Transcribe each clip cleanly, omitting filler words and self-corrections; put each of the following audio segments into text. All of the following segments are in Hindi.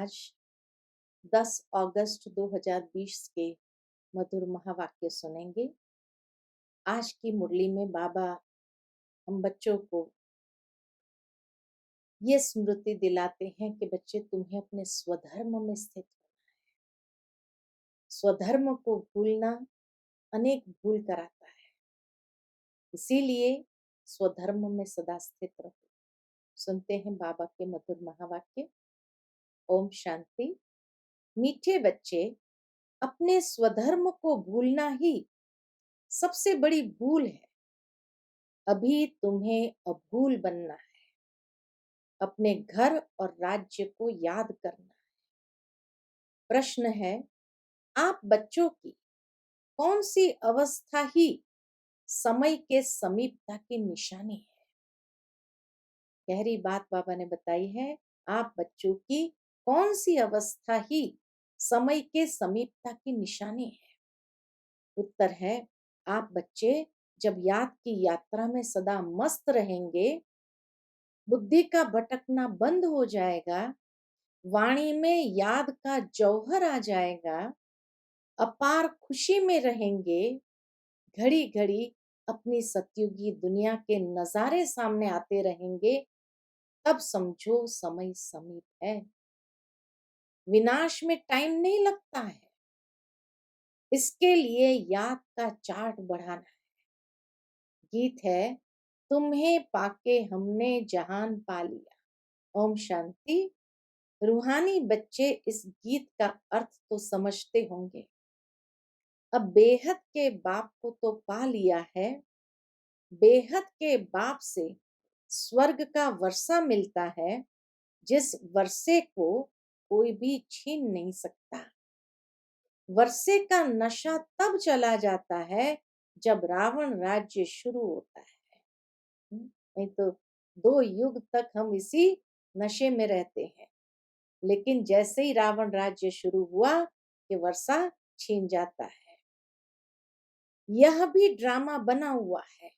आज 10 अगस्त 2020 के मधुर महावाक्य सुनेंगे। आज की मुरली में बाबा हम बच्चों को ये स्मृति दिलाते हैं कि बच्चे तुम्हें अपने स्वधर्म में स्थित होना है। स्वधर्म को भूलना अनेक भूल कराता है, इसीलिए स्वधर्म में सदा स्थित रहो। सुनते हैं बाबा के मधुर महावाक्य। ओम शांति। मीठे बच्चे, अपने स्वधर्म को भूलना ही सबसे बड़ी भूल है। अभी तुम्हें अभूल बनना है, अपने घर और राज्य को याद करना है। प्रश्न है, आप बच्चों की कौन सी अवस्था ही समय के समीपता की निशानी है? गहरी बात बाबा ने बताई है। आप बच्चों की कौन सी अवस्था ही समय के समीपता की निशानी है? उत्तर है, आप बच्चे जब याद की यात्रा में सदा मस्त रहेंगे, बुद्धि का भटकना बंद हो जाएगा, वाणी में याद का जौहर आ जाएगा, अपार खुशी में रहेंगे, घड़ी घड़ी अपनी सतयुगी दुनिया के नजारे सामने आते रहेंगे, तब समझो समय समीप है। विनाश में टाइम नहीं लगता है, इसके लिए याद का चार्ट बढ़ाना है। गीत है, तुम्हें पाके हमने जहान पा लिया। ओम शांति। रूहानी बच्चे इस गीत का अर्थ तो समझते होंगे। अब बेहद के बाप को तो पा लिया है, बेहद के बाप से स्वर्ग का वर्षा मिलता है, जिस वर्षे को कोई भी छीन नहीं सकता। वर्षे का नशा तब चला जाता है जब रावण राज्य शुरू होता है। नहीं तो 2 युग तक हम इसी नशे में रहते हैं, लेकिन जैसे ही रावण राज्य शुरू हुआ कि वर्षा छीन जाता है। यह भी ड्रामा बना हुआ है।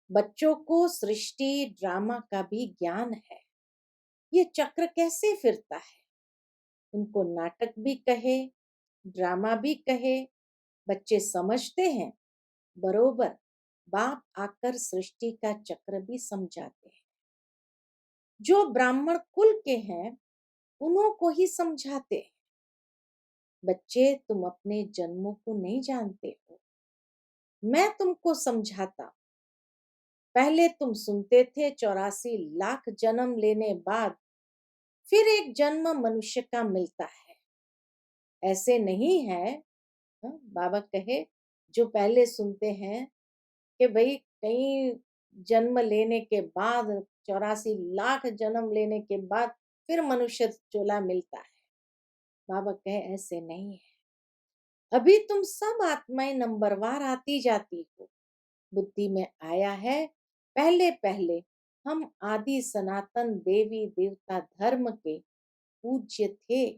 बच्चों को सृष्टि ड्रामा का भी ज्ञान है। ये चक्र कैसे फिरता है, उनको नाटक भी कहे, ड्रामा भी कहे, बच्चे समझते हैं। बरोबर बाप आकर सृष्टि का चक्र भी समझाते हैं। जो ब्राह्मण कुल के हैं, उन्हों को ही समझाते हैं। बच्चे, तुम अपने जन्मों को नहीं जानते हो, मैं तुमको समझाता। पहले तुम सुनते थे 84 लाख जन्म लेने बाद फिर एक जन्म मनुष्य का मिलता है। ऐसे नहीं है। बाबा कहे, जो पहले सुनते हैं कि भाई कहीं जन्म लेने के बाद 84 लाख जन्म लेने के बाद फिर मनुष्य चोला मिलता है। बाबा कहे, ऐसे नहीं है। अभी तुम सब आत्माएं नंबरवार आती जाती हो। बुद्धि में आया है, पहले पहले हम आदि सनातन देवी देवता धर्म के पूज्य थे,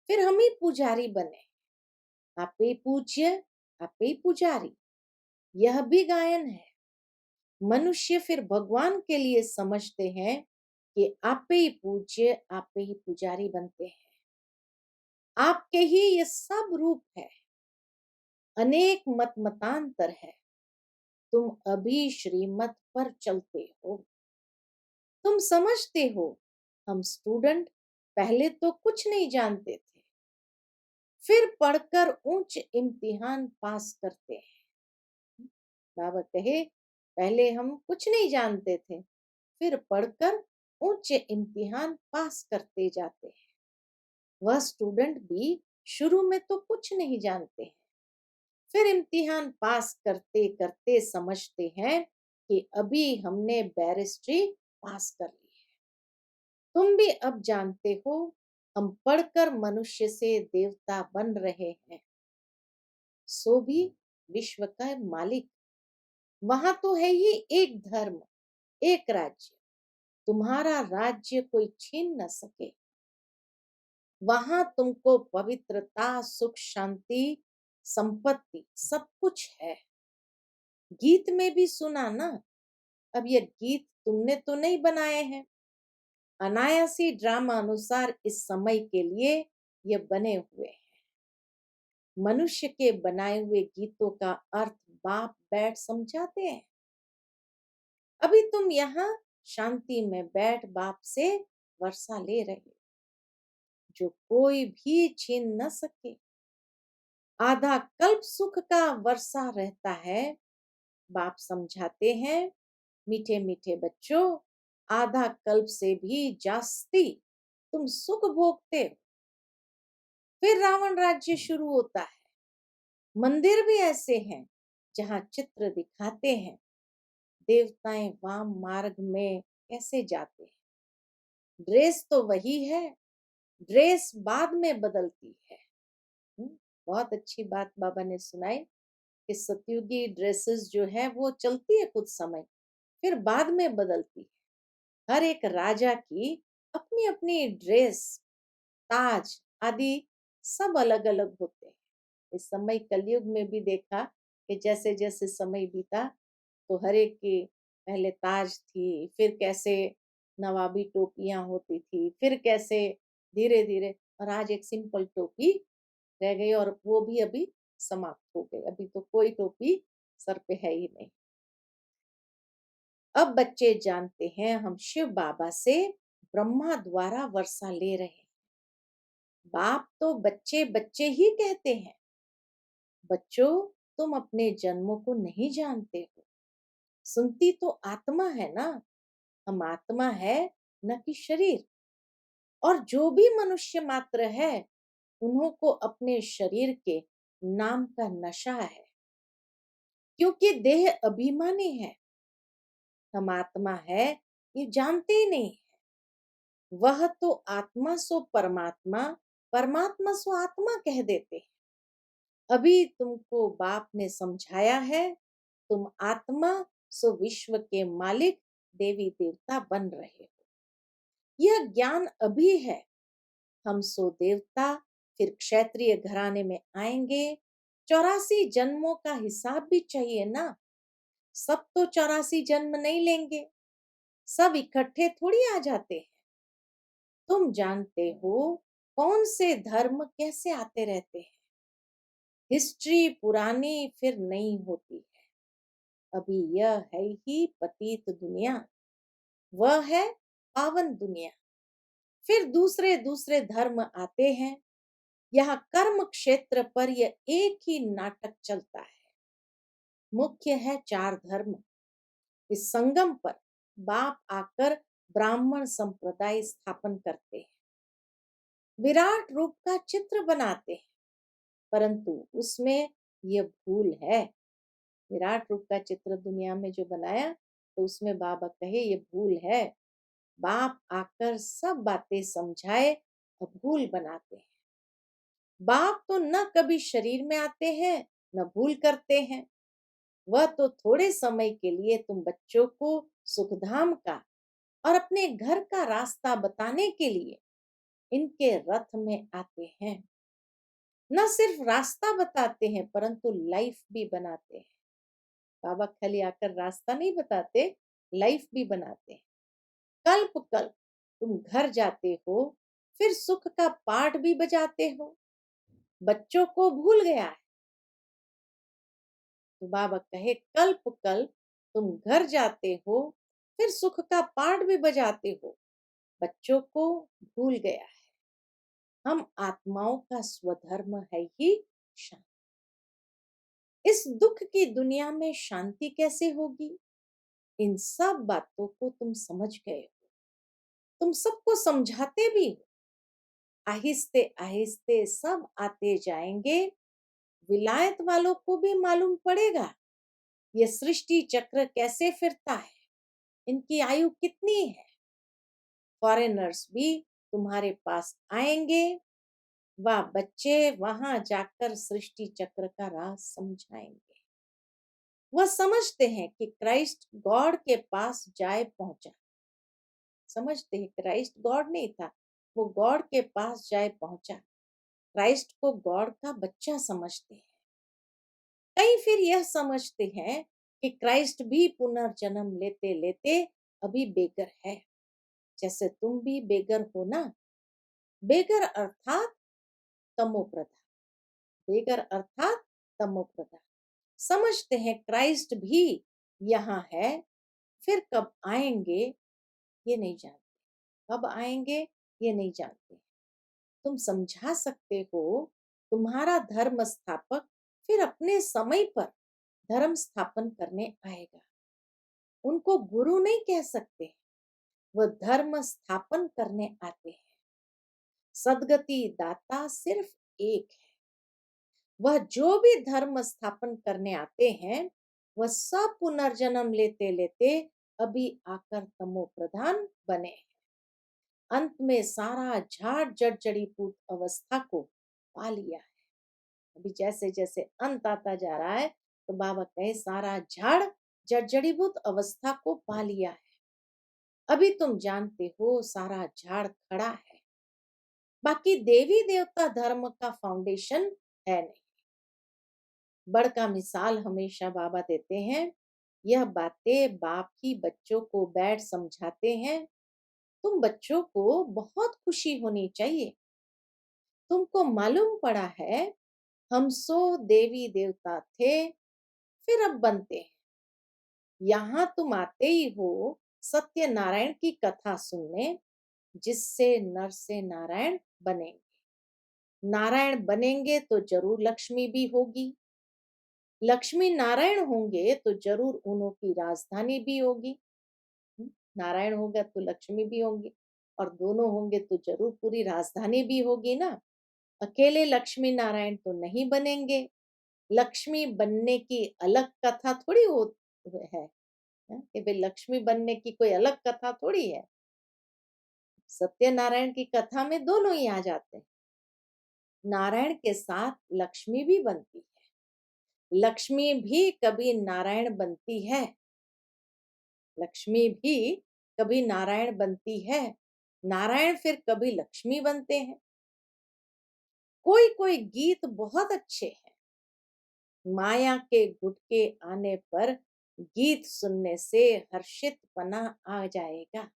फिर हम ही पुजारी बने। आपे पूज्य, आपे पुजारी, यह भी गायन है। मनुष्य फिर भगवान के लिए समझते हैं कि आपे ही पूज्य, आपे ही पुजारी बनते हैं। आपके ही ये सब रूप है। अनेक मत मतांतर है, तुम अभी श्रीमत पर चलते हो। तुम समझते हो, हम स्टूडेंट पहले तो कुछ नहीं जानते थे, फिर पढ़कर उच्च इम्तिहान पास करते हैं। बाबा कहे, पहले हम कुछ नहीं जानते थे, फिर पढ़कर उच्च इम्तिहान पास करते जाते हैं। वह स्टूडेंट भी शुरू में तो कुछ नहीं जानते हैं, फिर इम्तिहान पास करते करते समझते हैं कि अभी हमने बैरिस्ट्री पास कर ली है। तुम भी अब जानते हो, हम पढ़कर मनुष्य से देवता बन रहे हैं। सो भी विश्व का मालिक, वहां तो है ही एक धर्म, एक राज्य। तुम्हारा राज्य कोई छीन न सके। वहां तुमको पवित्रता, सुख, शांति, संपत्ति सब कुछ है। गीत में भी सुना ना। अब ये गीत तुमने तो नहीं बनाए हैं, अनायासी ड्रामा अनुसार इस समय के लिए ये बने हुए हैं। मनुष्य के बनाए हुए गीतों का अर्थ बाप बैठ समझाते हैं। अभी तुम यहाँ शांति में बैठ बाप से वर्षा ले रहे हो, जो कोई भी छीन न सके। आधा कल्प सुख का वर्षा रहता है। बाप समझाते हैं, मीठे मीठे बच्चों, आधा कल्प से भी जास्ती तुम सुख भोगते हो। फिर रावण राज्य शुरू होता है। मंदिर भी ऐसे हैं जहाँ चित्र दिखाते हैं देवताएं वाम मार्ग में कैसे जाते हैं। ड्रेस तो वही है, ड्रेस बाद में बदलती है। हम्म, बहुत अच्छी बात बाबा ने सुनाई कि सतयुगी ड्रेसेस जो है वो चलती है कुछ समय, फिर बाद में बदलती है। हर एक राजा की अपनी अपनी ड्रेस, ताज आदि सब अलग अलग होते हैं। इस समय कलयुग में भी देखा कि जैसे जैसे समय बीता तो हर एक की पहले ताज थी, फिर कैसे नवाबी टोपियां होती थी, फिर कैसे धीरे धीरे, और आज एक सिंपल टोपी रह गई और वो भी अभी समाप्त हो गई। अभी तो कोई टोपी सर पे है ही नहीं। अब बच्चे जानते हैं हम शिव बाबा से ब्रह्मा द्वारा वर्षा ले रहे हैं। बाप तो बच्चे बच्चे ही कहते हैं। बच्चों, तुम अपने जन्मों को नहीं जानते हो। सुनती तो आत्मा है ना, हम आत्मा है न कि शरीर। और जो भी मनुष्य मात्र है उन्हों को अपने शरीर के नाम का नशा है, क्योंकि देह अभिमानी है। हम आत्मा है ये जानते ही नहीं। वह तो आत्मा सो परमात्मा, परमात्मा सो आत्मा कह देते हैं। अभी तुमको बाप ने समझाया है, तुम आत्मा सो विश्व के मालिक देवी देवता बन रहे हो। यह ज्ञान अभी है। हम सो देवता फिर क्षत्रिय घराने में आएंगे। 84 जन्मों का हिसाब भी चाहिए ना। सब तो 84 जन्म नहीं लेंगे, सब इकट्ठे थोड़ी आ जाते हैं। तुम जानते हो कौन से धर्म कैसे आते रहते हैं। हिस्ट्री पुरानी फिर नई होती है। अभी यह है ही पतित दुनिया, वह है पावन दुनिया। फिर दूसरे दूसरे धर्म आते हैं। यहाँ कर्म क्षेत्र पर यह एक ही नाटक चलता है। मुख्य है 4 धर्म। इस संगम पर बाप आकर ब्राह्मण संप्रदाय स्थापन करते हैं। विराट रूप का चित्र बनाते हैं, परंतु उसमें यह भूल है। विराट रूप का चित्र दुनिया में जो बनाया तो उसमें बाबा कहे ये भूल है। बाप आकर सब बातें समझाए और भूल बनाते हैं। बाप तो न कभी शरीर में आते हैं न भूल करते हैं। वह तो थोड़े समय के लिए तुम बच्चों को सुखधाम का और अपने घर का रास्ता बताने के लिए इनके रथ में आते हैं। न सिर्फ रास्ता बताते हैं परंतु लाइफ भी बनाते हैं। बाबा खाली आकर रास्ता नहीं बताते, लाइफ भी बनाते हैं। कल्प कल्प तुम घर जाते हो, फिर सुख का पाठ भी बजाते हो। बच्चों को भूल गया है तो बाबा कहे कल्प कल्प तुम घर जाते हो, फिर सुख का पाठ भी बजाते हो। बच्चों को भूल गया है। हम आत्माओं का स्वधर्म है ही शांति। इस दुख की दुनिया में शांति कैसे होगी? इन सब बातों को तुम समझ गए हो, तुम सबको समझाते भी हो। आहिस्ते आहिस्ते सब आते जाएंगे। विलायत वालों को भी मालूम पड़ेगा ये सृष्टि चक्र कैसे फिरता है, इनकी आयु कितनी है। फॉरेनर्स भी तुम्हारे पास आएंगे। वह बच्चे वहां जाकर सृष्टि चक्र का राज समझाएंगे। वह समझते हैं कि क्राइस्ट गॉड के पास जाए पहुंचा। समझते हैं क्राइस्ट गॉड नहीं था, वो गॉड के पास जाए पहुंचा। क्राइस्ट को गॉड का बच्चा समझते हैं। कई फिर यह समझते हैं कि क्राइस्ट भी पुनर्जन्म लेते लेते अभी बेघर है। जैसे तुम भी बेगर हो ना। बेगर अर्थात तमोप्रधान। बेगर अर्थात तमोप्रधान। समझते हैं क्राइस्ट भी यहाँ है, फिर कब आएंगे ये नहीं जानते। कब आएंगे ये नहीं जानते। तुम समझा सकते हो, तुम्हारा धर्म स्थापक फिर अपने समय पर धर्म स्थापन करने आएगा। उनको गुरु नहीं कह सकते, वह धर्म स्थापन करने आते हैं। सदगति दाता सिर्फ एक है। वह जो भी धर्म स्थापन करने आते हैं, वह सब पुनर्जन्म लेते लेते अभी आकर तमो प्रधान बने। अंत में सारा झाड़ जड़ जड़ीभूत अवस्था को पा लिया है। अभी जैसे जैसे अंत आता जा रहा है, तो बाबा कहे सारा झाड़ जड़ जड़ीभूत अवस्था को पा लिया है। अभी तुम जानते हो सारा झाड़ खड़ा है। बाकी देवी देवता धर्म का फाउंडेशन है नहीं। बड़का मिसाल हमेशा बाबा देते हैं। यह बातें बाप ही बच्चों को बैठ समझाते हैं। तुम बच्चों को बहुत खुशी होनी चाहिए। तुमको मालूम पड़ा है, हम सो देवी देवता थे, फिर अब बनते हैं। यहाँ तुम आते ही हो सत्यनारायण की कथा सुनने, जिससे नर से नारायण बनेंगे। नारायण बनेंगे तो जरूर लक्ष्मी भी होगी। लक्ष्मी नारायण होंगे तो जरूर उन्हों की राजधानी भी होगी। नारायण होगा तो लक्ष्मी भी होंगी, और दोनों होंगे तो जरूर पूरी राजधानी भी होगी ना। अकेले लक्ष्मी नारायण तो नहीं बनेंगे। लक्ष्मी बनने की अलग कथा थोड़ी है, कि भाई लक्ष्मी बनने की कोई अलग कथा थोड़ी है। सत्यनारायण की कथा में दोनों ही आ जाते हैं। नारायण के साथ लक्ष्मी भी बनती है। लक्ष्मी भी कभी नारायण बनती है। लक्ष्मी भी कभी नारायण बनती है। नारायण फिर कभी लक्ष्मी बनते हैं। कोई कोई गीत बहुत अच्छे हैं। माया के गुटके आने पर गीत सुनने से हर्षित पना आ जाएगा।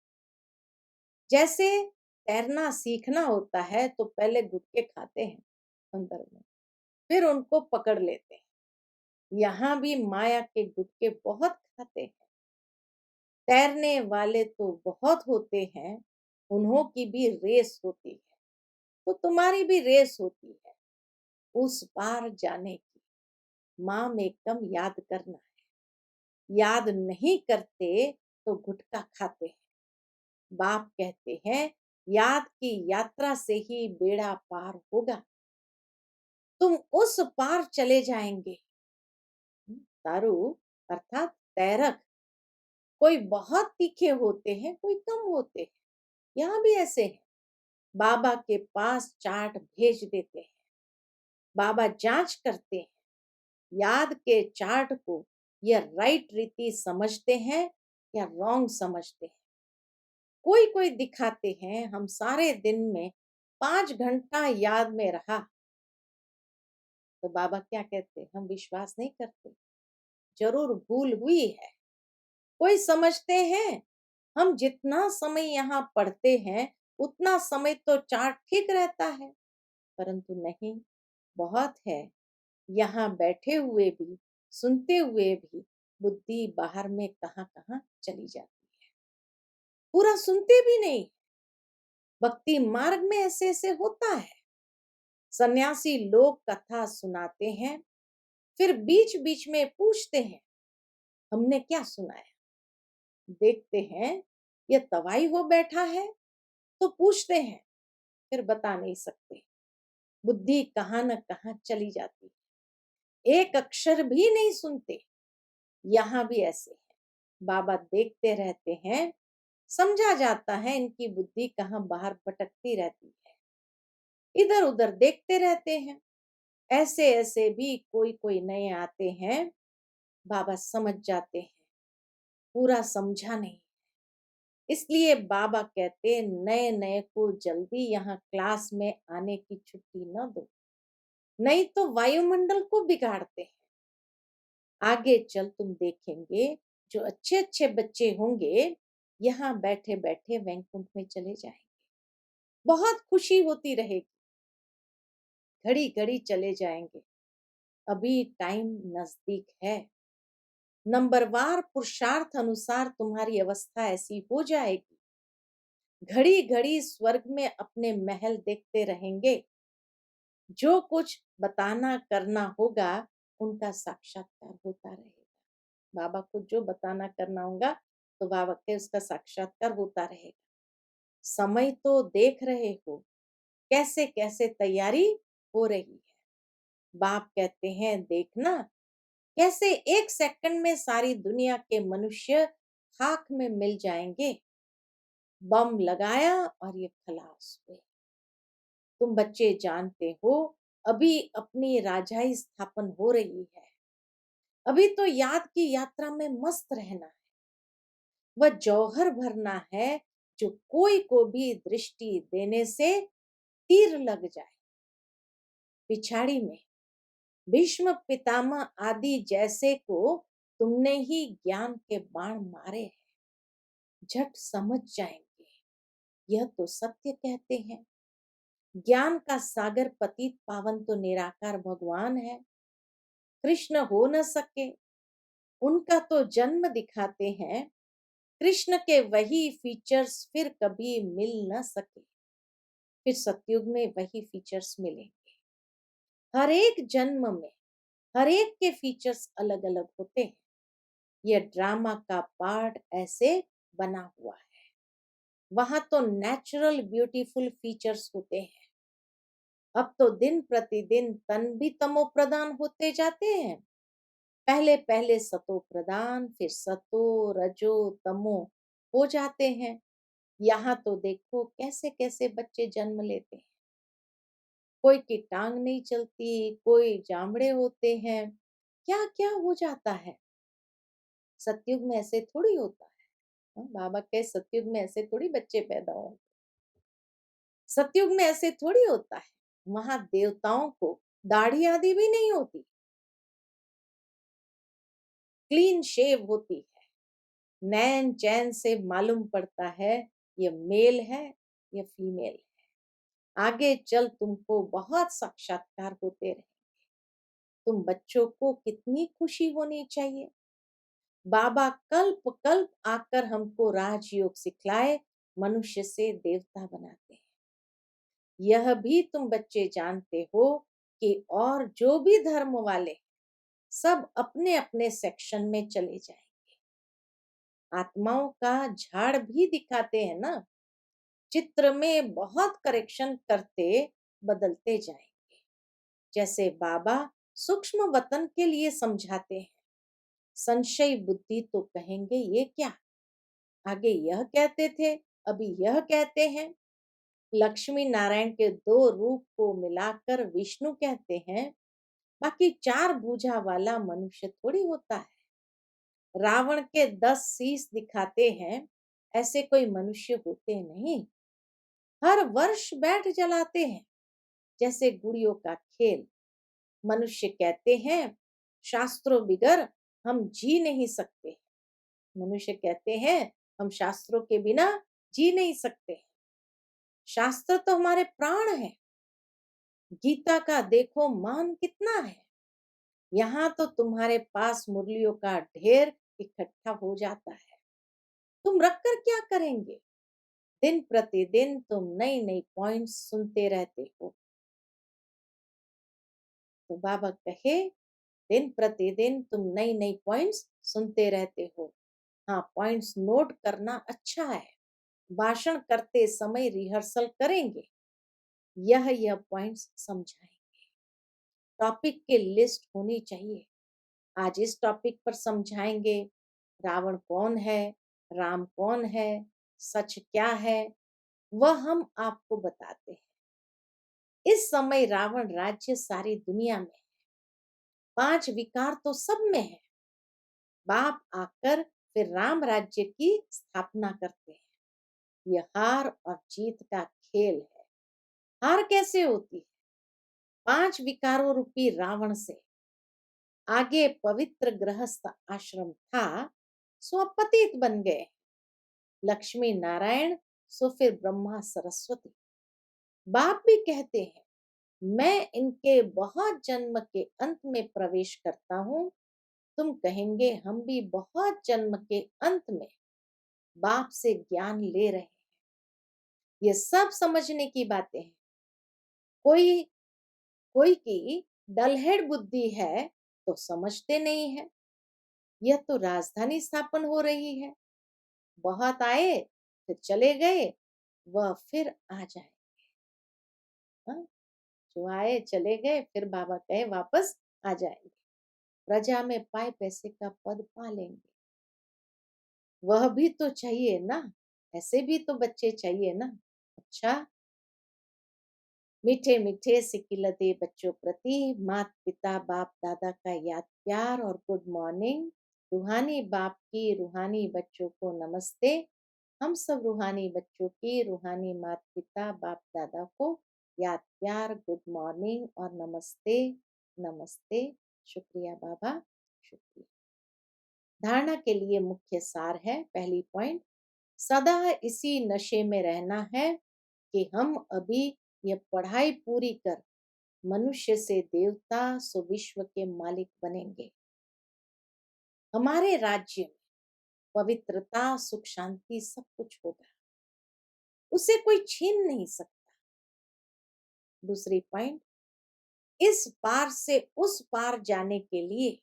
जैसे तैरना सीखना होता है तो पहले गुटके खाते हैं अंदर में, फिर उनको पकड़ लेते हैं। यहाँ भी माया के गुटके बहुत खाते हैं। तैरने वाले तो बहुत होते हैं, उन्हों की भी रेस होती है, तो तुम्हारी भी रेस होती है उस पार जाने की। माँ में कम याद करना है। याद नहीं करते तो गुटखा खाते हैं। बाप कहते हैं याद की यात्रा से ही बेड़ा पार होगा। तुम उस पार चले जाएंगे। तारू अर्थात तैरक, कोई बहुत तीखे होते हैं, कोई कम होते हैं। यहाँ भी ऐसे है। बाबा के पास चार्ट भेज देते हैं। बाबा जांच करते हैं याद के चार्ट को, यह राइट रीति समझते हैं या रॉन्ग समझते हैं। कोई कोई दिखाते हैं हम सारे दिन में 5 घंटा याद में रहा, तो बाबा क्या कहते, हम विश्वास नहीं करते, जरूर भूल हुई है। कोई समझते हैं हम जितना समय यहाँ पढ़ते हैं उतना समय तो चार्ट ठीक रहता है, परंतु नहीं, बहुत है। यहाँ बैठे हुए भी, सुनते हुए भी बुद्धि बाहर में कहाँ कहाँ चली जाती है। पूरा सुनते भी नहीं। भक्ति मार्ग में ऐसे ऐसे होता है। सन्यासी लोग कथा सुनाते हैं, फिर बीच बीच में पूछते हैं हमने क्या सुनाया। देखते हैं ये तवाई हो बैठा है, तो पूछते हैं, फिर बता नहीं सकते। बुद्धि कहाँ न कहाँ चली जाती है। एक अक्षर भी नहीं सुनते। यहाँ भी ऐसे है। बाबा देखते रहते हैं, समझा जाता है इनकी बुद्धि कहाँ बाहर भटकती रहती है। इधर उधर देखते रहते हैं। ऐसे ऐसे भी कोई कोई नए आते हैं। बाबा समझ जाते हैं, पूरा समझा नहीं। इसलिए बाबा कहते नए नए को जल्दी यहाँ क्लास में आने की छुट्टी न दो, नहीं तो वायुमंडल को बिगाड़ते हैं। आगे चल तुम देखेंगे जो अच्छे अच्छे बच्चे होंगे यहाँ बैठे बैठे वैकुंठ में चले जाएंगे। बहुत खुशी होती रहेगी, घड़ी घड़ी चले जाएंगे। अभी टाइम नजदीक है। नंबरवार पुरुषार्थ अनुसार तुम्हारी अवस्था ऐसी हो जाएगी, घड़ी घड़ी स्वर्ग में अपने महल देखते रहेंगे। जो कुछ बताना करना होगा उनका साक्षात्कार होता रहेगा। बाबा को जो बताना करना होगा तो बाबा के उसका साक्षात्कार होता रहेगा। समय तो देख रहे हो कैसे कैसे तैयारी हो रही है। बाप कहते हैं देखना कैसे एक सेकंड में सारी दुनिया के मनुष्य खाक में मिल जाएंगे। बम लगाया और ये खलास हुए। तुम बच्चे जानते हो अभी अपनी राजाई स्थापन हो रही है। अभी तो याद की यात्रा में मस्त रहना है। वह जौहर भरना है जो कोई को भी दृष्टि देने से तीर लग जाए। पिछाड़ी में भीष्म पितामह आदि जैसे को तुमने ही ज्ञान के बाण मारे हैं, झट समझ जाएंगे। यह तो सत्य कहते हैं। ज्ञान का सागर पतित पावन तो निराकार भगवान है। कृष्ण हो न सके, उनका तो जन्म दिखाते हैं। कृष्ण के वही फीचर्स फिर कभी मिल न सके। फिर सतयुग में वही फीचर्स मिलेंगे। हर एक जन्म में हर एक के फीचर्स अलग अलग होते हैं। यह ड्रामा का पार्ट ऐसे बना हुआ है। वहां तो नेचुरल ब्यूटीफुल फीचर्स होते हैं। अब तो दिन प्रतिदिन तन भी तमो प्रधान होते जाते हैं। पहले पहले सतो प्रधान, फिर सतो रजो तमो हो जाते हैं। यहाँ तो देखो कैसे कैसे बच्चे जन्म लेते हैं। कोई की टांग नहीं चलती, कोई जामड़े होते हैं, क्या क्या हो जाता है। सतयुग में ऐसे थोड़ी होता है। बाबा के सतयुग में ऐसे थोड़ी बच्चे पैदा होंगे। सतयुग में ऐसे थोड़ी होता है। वहां देवताओं को दाढ़ी आदि भी नहीं होती, क्लीन शेव होती है। नैन चैन से मालूम पड़ता है ये मेल है ये फीमेल है। आगे चल तुमको बहुत साक्षात्कार होते रहे। तुम बच्चों को कितनी खुशी होनी चाहिए। बाबा कल्प कल्प आकर हमको राजयोग सिखलाए, मनुष्य से देवता बनाते हैं। यह भी तुम बच्चे जानते हो कि और जो भी धर्म वाले सब अपने अपने सेक्शन में चले जाएंगे। आत्माओं का झाड़ भी दिखाते हैं ना, चित्र में बहुत करेक्शन करते बदलते जाएंगे। जैसे बाबा सूक्ष्म वतन के लिए समझाते हैं। संशय बुद्धि तो कहेंगे ये क्या, आगे यह कहते थे अभी यह कहते हैं। लक्ष्मी नारायण के दो रूप को मिलाकर विष्णु कहते हैं। बाकी चार भुजा वाला मनुष्य थोड़ी होता है। रावण के 10 शीश दिखाते हैं, ऐसे कोई मनुष्य होते नहीं। हर वर्ष बैठ जलाते हैं जैसे गुड़ियों का खेल। मनुष्य कहते हैं शास्त्रों बिगर हम जी नहीं सकते। मनुष्य कहते हैं हम शास्त्रों के बिना जी नहीं सकते। शास्त्र तो हमारे प्राण है। गीता का देखो मान कितना है। यहाँ तो तुम्हारे पास मुरलियों का ढेर इकट्ठा हो जाता है। तुम रखकर क्या करेंगे। दिन प्रतिदिन तुम नई नई पॉइंट्स सुनते रहते हो। तो बाबा कहे दिन प्रतिदिन तुम नई नई पॉइंट्स सुनते रहते हो। हाँ, पॉइंट्स नोट करना अच्छा है। भाषण करते समय रिहर्सल करेंगे। यह पॉइंट्स समझाएंगे। टॉपिक की लिस्ट होनी चाहिए। आज इस टॉपिक पर समझाएंगे रावण कौन है, राम कौन है, सच क्या है, वह हम आपको बताते हैं। इस समय रावण राज्य सारी दुनिया में है। 5 विकार तो सब में है। बाप आकर फिर राम राज्य की स्थापना करते हैं। यह हार और जीत का खेल है। हार कैसे होती है। 5 विकारों रूपी रावण से आगे पवित्र गृहस्थ आश्रम था, सो पतित बन गए। लक्ष्मी नारायण, सो फिर ब्रह्मा सरस्वती। बाप भी कहते हैं, मैं इनके बहुत जन्म के अंत में प्रवेश करता हूँ। तुम कहेंगे हम भी बहुत जन्म के अंत में बाप से ज्ञान ले रहे हैं। ये सब समझने की बातें हैं। कोई कोई की डलहेड बुद्धि है तो समझते नहीं है। यह तो राजधानी स्थापन हो रही है। बहुत आए फिर चले गए, वह फिर आ जाए। हाँ? जो आए चले गए, फिर बाबा कहे वापस आ जाएंगे। प्रजा में पाए पैसे का पद पा लेंगे। वह भी तो चाहिए ना, ऐसे भी तो बच्चे चाहिए ना। अच्छा, मीठे मीठे सिकिलते बच्चों प्रति माता पिता बाप दादा का याद प्यार और गुड मॉर्निंग। रूहानी बाप की रूहानी बच्चों को नमस्ते। हम सब रूहानी बच्चों की रूहानी माता पिता बाप दादा को याद प्यार गुड मॉर्निंग और नमस्ते नमस्ते। शुक्रिया बाबा, शुक्रिया। धारणा के लिए मुख्य सार है। पहली पॉइंट, सदा इसी नशे में रहना है कि हम अभी ये पढ़ाई पूरी कर मनुष्य से देवता सो विश्व के मालिक बनेंगे। हमारे राज्य में पवित्रता सुख शांति सब कुछ होगा, उसे कोई छीन नहीं सकता। दूसरी पॉइंट, इस पार से उस पार जाने के लिए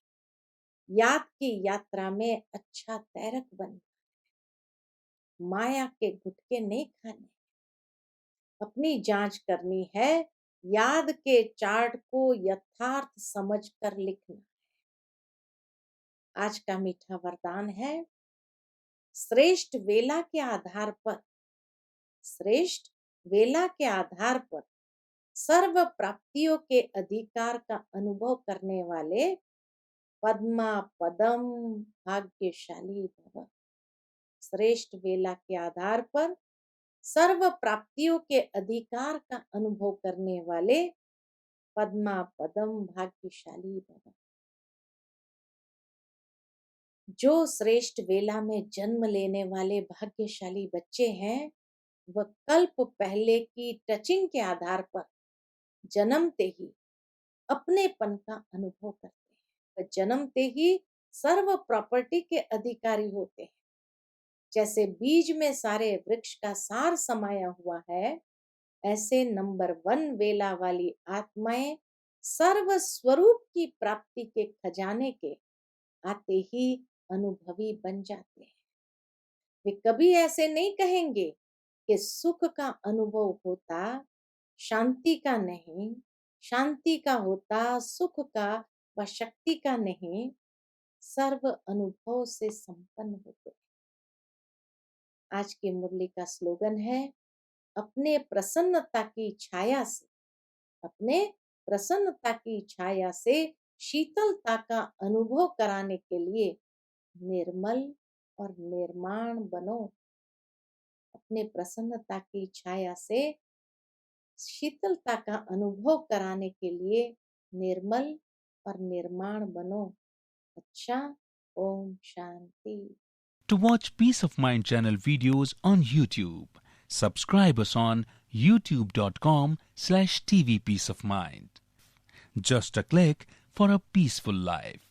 याद की यात्रा में अच्छा तैरक बन, माया के गुटके नहीं खाने, अपनी जांच करनी है, याद के चार्ट को यथार्थ समझकर लिखना। आज का मीठा वरदान है, श्रेष्ठ वेला के आधार पर, श्रेष्ठ वेला के आधार पर सर्व प्राप्तियों के अधिकार का अनुभव करने वाले पद्मा पदम भाग्यशाली भव। श्रेष्ठ वेला के आधार पर सर्व प्राप्तियों के अधिकार का अनुभव करने वाले पद्मा पदम भाग्यशाली भव। जो श्रेष्ठ वेला में जन्म लेने वाले भाग्यशाली बच्चे हैं, वह कल्प पहले की टचिंग के आधार पर जन्मते ही अपनेपन का अनुभव करते हैं। वह जन्मते ही सर्व प्रॉपर्टी के अधिकारी होते हैं। जैसे बीज में सारे वृक्ष का सार समाया हुआ है, ऐसे नंबर 1 वेला वाली आत्माएं सर्व स्वरूप की प्राप्ति के खजाने के आते ही अनुभवी बन जाते हैं। वे कभी ऐसे नहीं कहेंगे कि सुख का अनुभव होता शांति का नहीं, शांति का होता सुख का व शक्ति का नहीं, सर्व अनुभव से संपन्न होते। आज की मुरली का स्लोगन है, अपने प्रसन्नता की छाया से, अपने प्रसन्नता की छाया से शीतलता का अनुभव कराने के लिए निर्मल और निर्माण बनो। अपने प्रसन्नता की छाया से शीतलता का अनुभव कराने के लिए निर्मल और निर्माण बनो। अच्छा, Om Shanti. To watch Peace of Mind channel videos on YouTube, subscribe us on youtube.com/tvpeaceofmind. Just a click for a peaceful life.